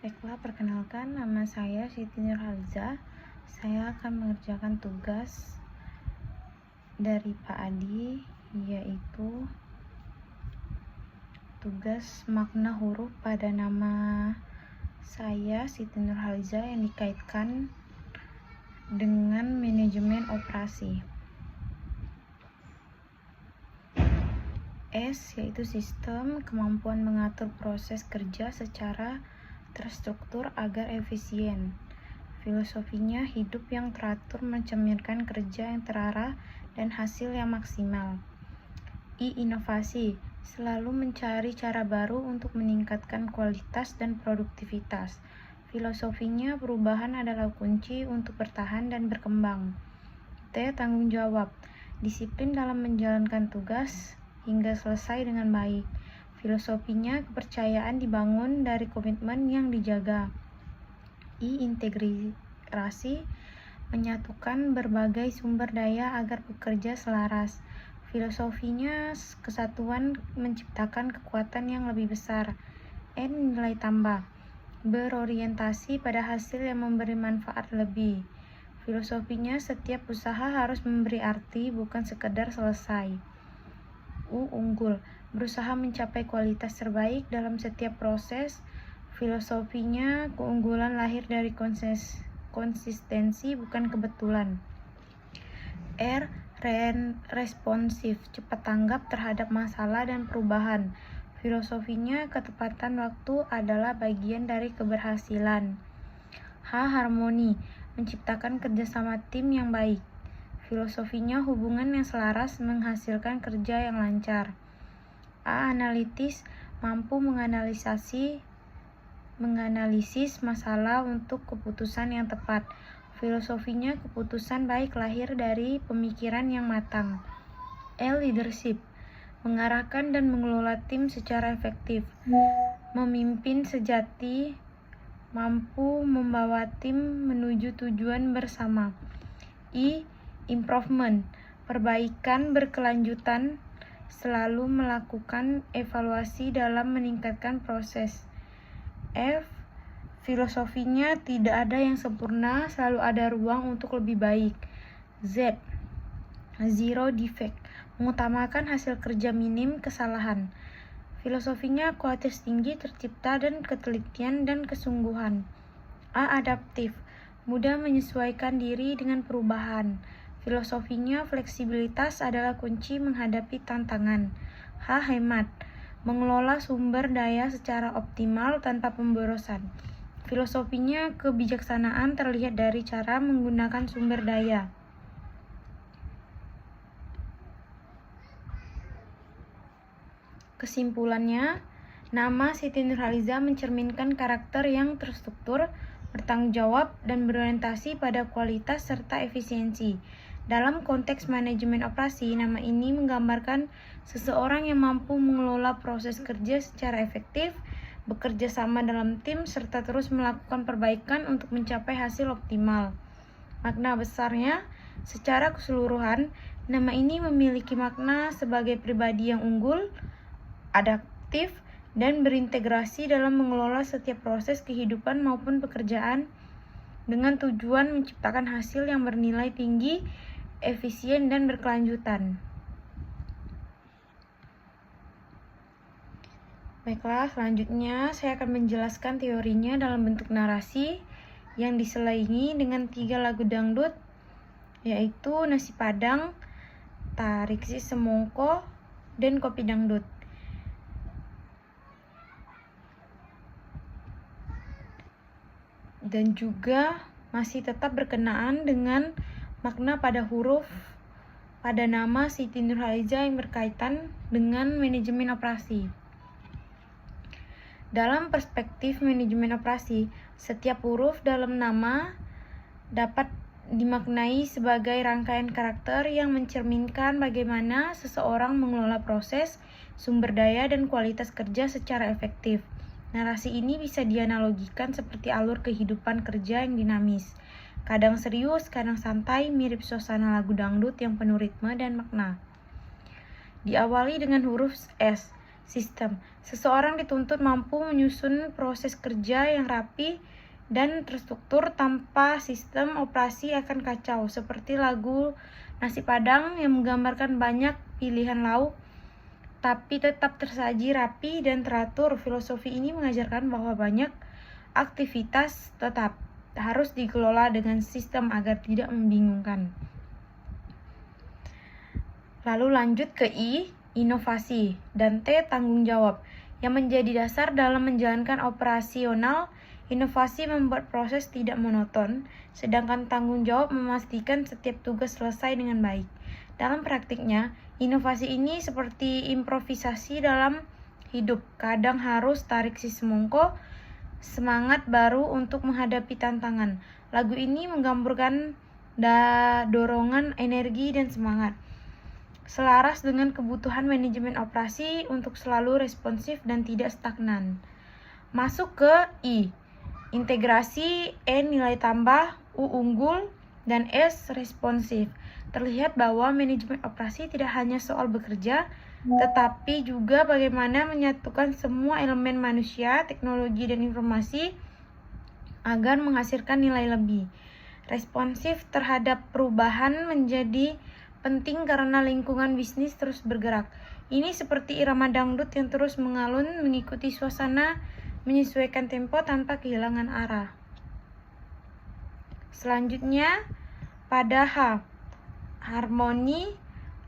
Baiklah, perkenalkan, nama saya Siti Nurhaliza. Saya akan mengerjakan tugas dari Pak Adi, yaitu tugas makna huruf pada nama saya Siti Nurhaliza yang dikaitkan dengan manajemen operasi. S yaitu sistem, kemampuan mengatur proses kerja secara terstruktur agar efisien. Filosofinya, hidup yang teratur mencerminkan kerja yang terarah dan hasil yang maksimal. I. Inovasi, selalu mencari cara baru untuk meningkatkan kualitas dan produktivitas. Filosofinya, perubahan adalah kunci untuk bertahan dan berkembang. T. Tanggung jawab, disiplin dalam menjalankan tugas hingga selesai dengan baik. Filosofinya, kepercayaan dibangun dari komitmen yang dijaga. I. Integrasi, menyatukan berbagai sumber daya agar bekerja selaras. Filosofinya, kesatuan menciptakan kekuatan yang lebih besar. N. Nilai tambah, berorientasi pada hasil yang memberi manfaat lebih. Filosofinya, setiap usaha harus memberi arti, bukan sekedar selesai. U. Unggul, berusaha mencapai kualitas terbaik dalam setiap proses. Filosofinya, keunggulan lahir dari konsistensi, bukan kebetulan. R. Responsif, cepat tanggap terhadap masalah dan perubahan. Filosofinya, ketepatan waktu adalah bagian dari keberhasilan. H. Harmoni, menciptakan kerjasama tim yang baik. Filosofinya, hubungan yang selaras menghasilkan kerja yang lancar. A. Analitis, mampu menganalisis masalah untuk keputusan yang tepat. Filosofinya, keputusan baik lahir dari pemikiran yang matang. L. Leadership, mengarahkan dan mengelola tim secara efektif. Memimpin sejati, mampu membawa tim menuju tujuan bersama. I. Improvement, perbaikan berkelanjutan, selalu melakukan evaluasi dalam meningkatkan proses. F. Filosofinya, tidak ada yang sempurna, selalu ada ruang untuk lebih baik. Z. Zero defect, mengutamakan hasil kerja minim kesalahan. Filosofinya, kualitas tinggi tercipta dan ketelitian dan kesungguhan. A. Adaptif, mudah menyesuaikan diri dengan perubahan. Filosofinya, fleksibilitas adalah kunci menghadapi tantangan. H. Hemat, mengelola sumber daya secara optimal tanpa pemborosan. Filosofinya, kebijaksanaan terlihat dari cara menggunakan sumber daya. Kesimpulannya, nama Siti Nurhaliza mencerminkan karakter yang terstruktur, bertanggung jawab, dan berorientasi pada kualitas serta efisiensi. Dalam konteks manajemen operasi, nama ini menggambarkan seseorang yang mampu mengelola proses kerja secara efektif, bekerja sama dalam tim, serta terus melakukan perbaikan untuk mencapai hasil optimal. Makna besarnya, secara keseluruhan, nama ini memiliki makna sebagai pribadi yang unggul, adaptif, dan berintegrasi dalam mengelola setiap proses kehidupan maupun pekerjaan dengan tujuan menciptakan hasil yang bernilai tinggi, efisien, dan berkelanjutan. Baiklah, selanjutnya saya akan menjelaskan teorinya dalam bentuk narasi yang diselingi dengan 3 lagu dangdut, yaitu Nasi Padang, Tarik Si Semongko, dan Kopi Dangdut. Dan juga masih tetap berkenaan dengan makna pada huruf pada nama Siti Nurhaliza yang berkaitan dengan manajemen operasi. Dalam perspektif manajemen operasi, setiap huruf dalam nama dapat dimaknai sebagai rangkaian karakter yang mencerminkan bagaimana seseorang mengelola proses, sumber daya, dan kualitas kerja secara efektif. Narasi ini bisa dianalogikan seperti alur kehidupan kerja yang dinamis, kadang serius, kadang santai, mirip suasana lagu dangdut yang penuh ritme dan makna. Diawali dengan huruf S, sistem. Seseorang dituntut mampu menyusun proses kerja yang rapi dan terstruktur. Tanpa sistem, operasi akan kacau, seperti lagu nasi padang yang menggambarkan banyak pilihan lauk tapi tetap tersaji rapi dan teratur. Filosofi ini mengajarkan bahwa banyak aktivitas tetap harus dikelola dengan sistem agar tidak membingungkan. Lalu lanjut ke I, inovasi, dan T, tanggung jawab. Yang menjadi dasar dalam menjalankan operasional, inovasi membuat proses tidak monoton, sedangkan tanggung jawab memastikan setiap tugas selesai dengan baik. Dalam praktiknya, inovasi ini seperti improvisasi dalam hidup. Kadang harus tarik si semongko, semangat baru untuk menghadapi tantangan. Lagu ini menggambarkan dorongan, energi, dan semangat, selaras dengan kebutuhan manajemen operasi untuk selalu responsif dan tidak stagnan. Masuk ke I, integrasi, N, nilai tambah, U, unggul, dan S, responsif. Terlihat bahwa manajemen operasi tidak hanya soal bekerja, tetapi juga bagaimana menyatukan semua elemen manusia, teknologi, dan informasi agar menghasilkan nilai lebih. Responsif terhadap perubahan menjadi penting karena lingkungan bisnis terus bergerak. Ini seperti irama dangdut yang terus mengalun, mengikuti suasana, menyesuaikan tempo tanpa kehilangan arah. Selanjutnya pada H, harmoni,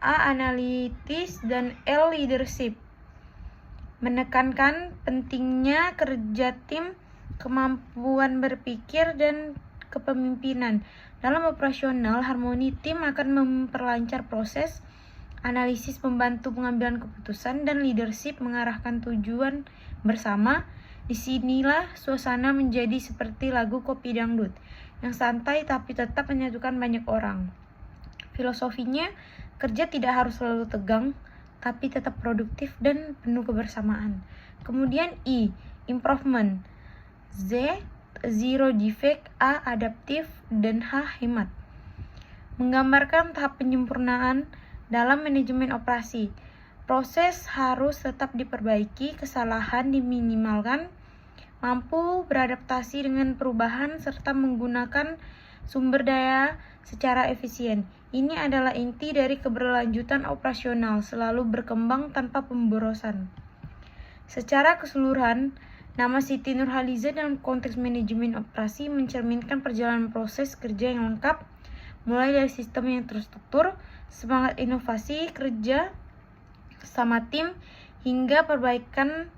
A, analitis, dan L, leadership. Menekankan pentingnya kerja tim, kemampuan berpikir, dan kepemimpinan. Dalam operasional, harmoni tim akan memperlancar proses, analisis membantu pengambilan keputusan, dan leadership mengarahkan tujuan bersama. Disinilah suasana menjadi seperti lagu kopi dangdut, yang santai tapi tetap menyatukan banyak orang. Filosofinya, kerja tidak harus selalu tegang, tapi tetap produktif dan penuh kebersamaan. Kemudian I, improvement, Z, zero defect, A, adaptif, dan H, hemat. Menggambarkan tahap penyempurnaan dalam manajemen operasi. Proses harus tetap diperbaiki, kesalahan diminimalkan, mampu beradaptasi dengan perubahan, serta menggunakan sumber daya secara efisien. Ini adalah inti dari keberlanjutan operasional, selalu berkembang tanpa pemborosan. Secara keseluruhan, nama Siti Nurhaliza dalam konteks manajemen operasi mencerminkan perjalanan proses kerja yang lengkap, mulai dari sistem yang terstruktur, semangat inovasi, kerja sama tim, hingga perbaikan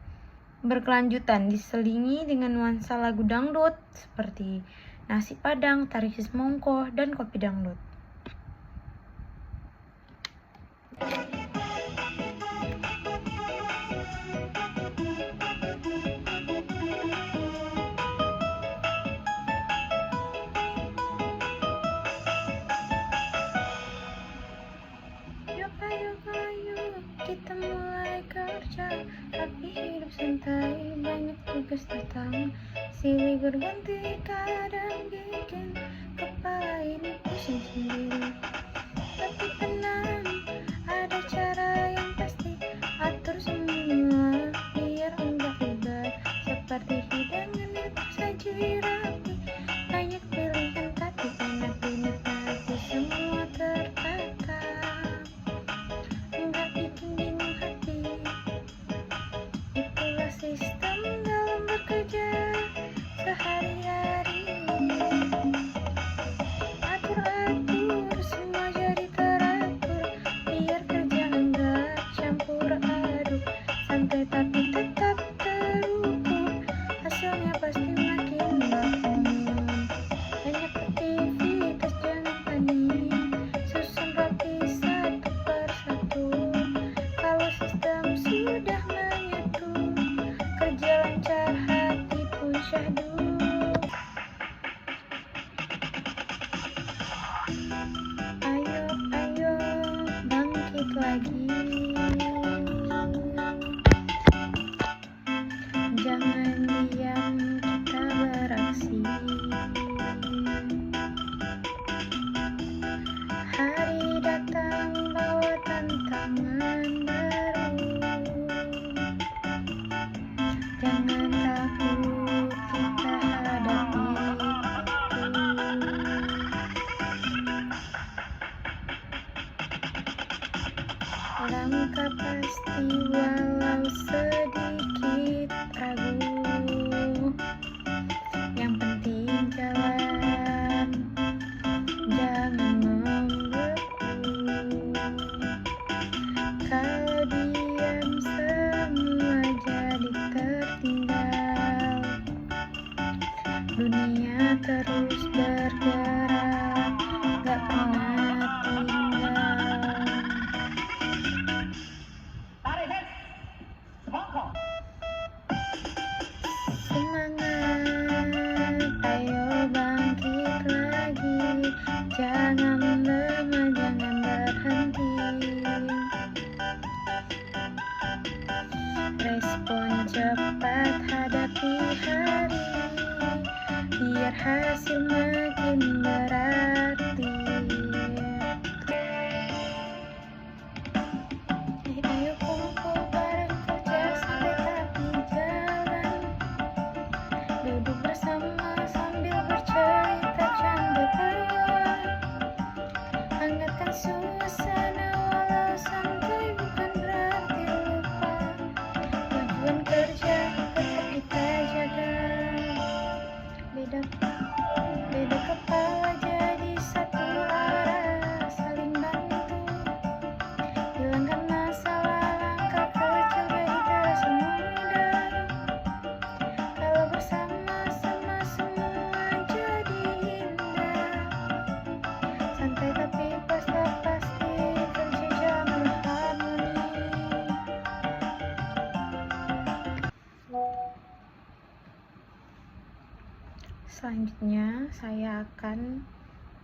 berkelanjutan, diselingi dengan nuansa lagu dangdut seperti nasi padang, tarik semongko, dan kopi dangdut. Kita mulai kerja, tapi hidup santai, banyak tugas datang, silih berganti, kadang bikin kepala ini pusing sendiri. Tapi tenang, ada cara yang pasti, atur semua biar enggak ribet, seperti hidangan yang tersaji rapi, banyak pilihan tapi enak dinikmati, semua tertata. Sistem dalam bekerja sehari-hari, atur-atur semua jadi teratur, biar kerja enggak campur aduk, santai tapi tetap terukur, hasilnya pasti walau sedikit ragu. Yang penting jalan, jangan membeku. Kalau diam semua jadi tertinggal. Dunia terus bergerak, gak pernah tinggal. Semangat, ayo bangkit lagi. Jangan lemah, jangan berhenti. Respon cepat, hadapi hari, biar hasil makin berarti. Ayo kumpul bareng, kerja sampai tapi jalan. Duduk bersama sambil bercerita, canda tawa. Hangatkan suasana walau santai, bukan berarti lupa. Tujuan kerja tetap kita jaga. Beda kepala jadi satu arah, saling bantu. Hilangkan masalah, langkah kecil jadi terasa mudah. Kalau bersama-sama semua jadi indah. Santai tapi pasti kerja jangan harmoni. Selanjutnya saya akan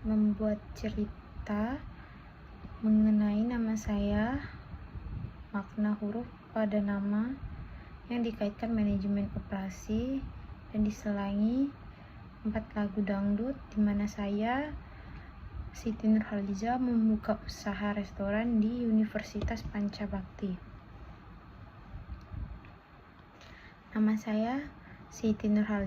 membuat cerita mengenai nama saya, makna huruf pada nama yang dikaitkan manajemen operasi, dan diselangi 4 lagu dangdut di mana saya, Siti Nurhaliza, membuka usaha restoran di Universitas Pancabakti. Nama saya Siti Nurhaliza.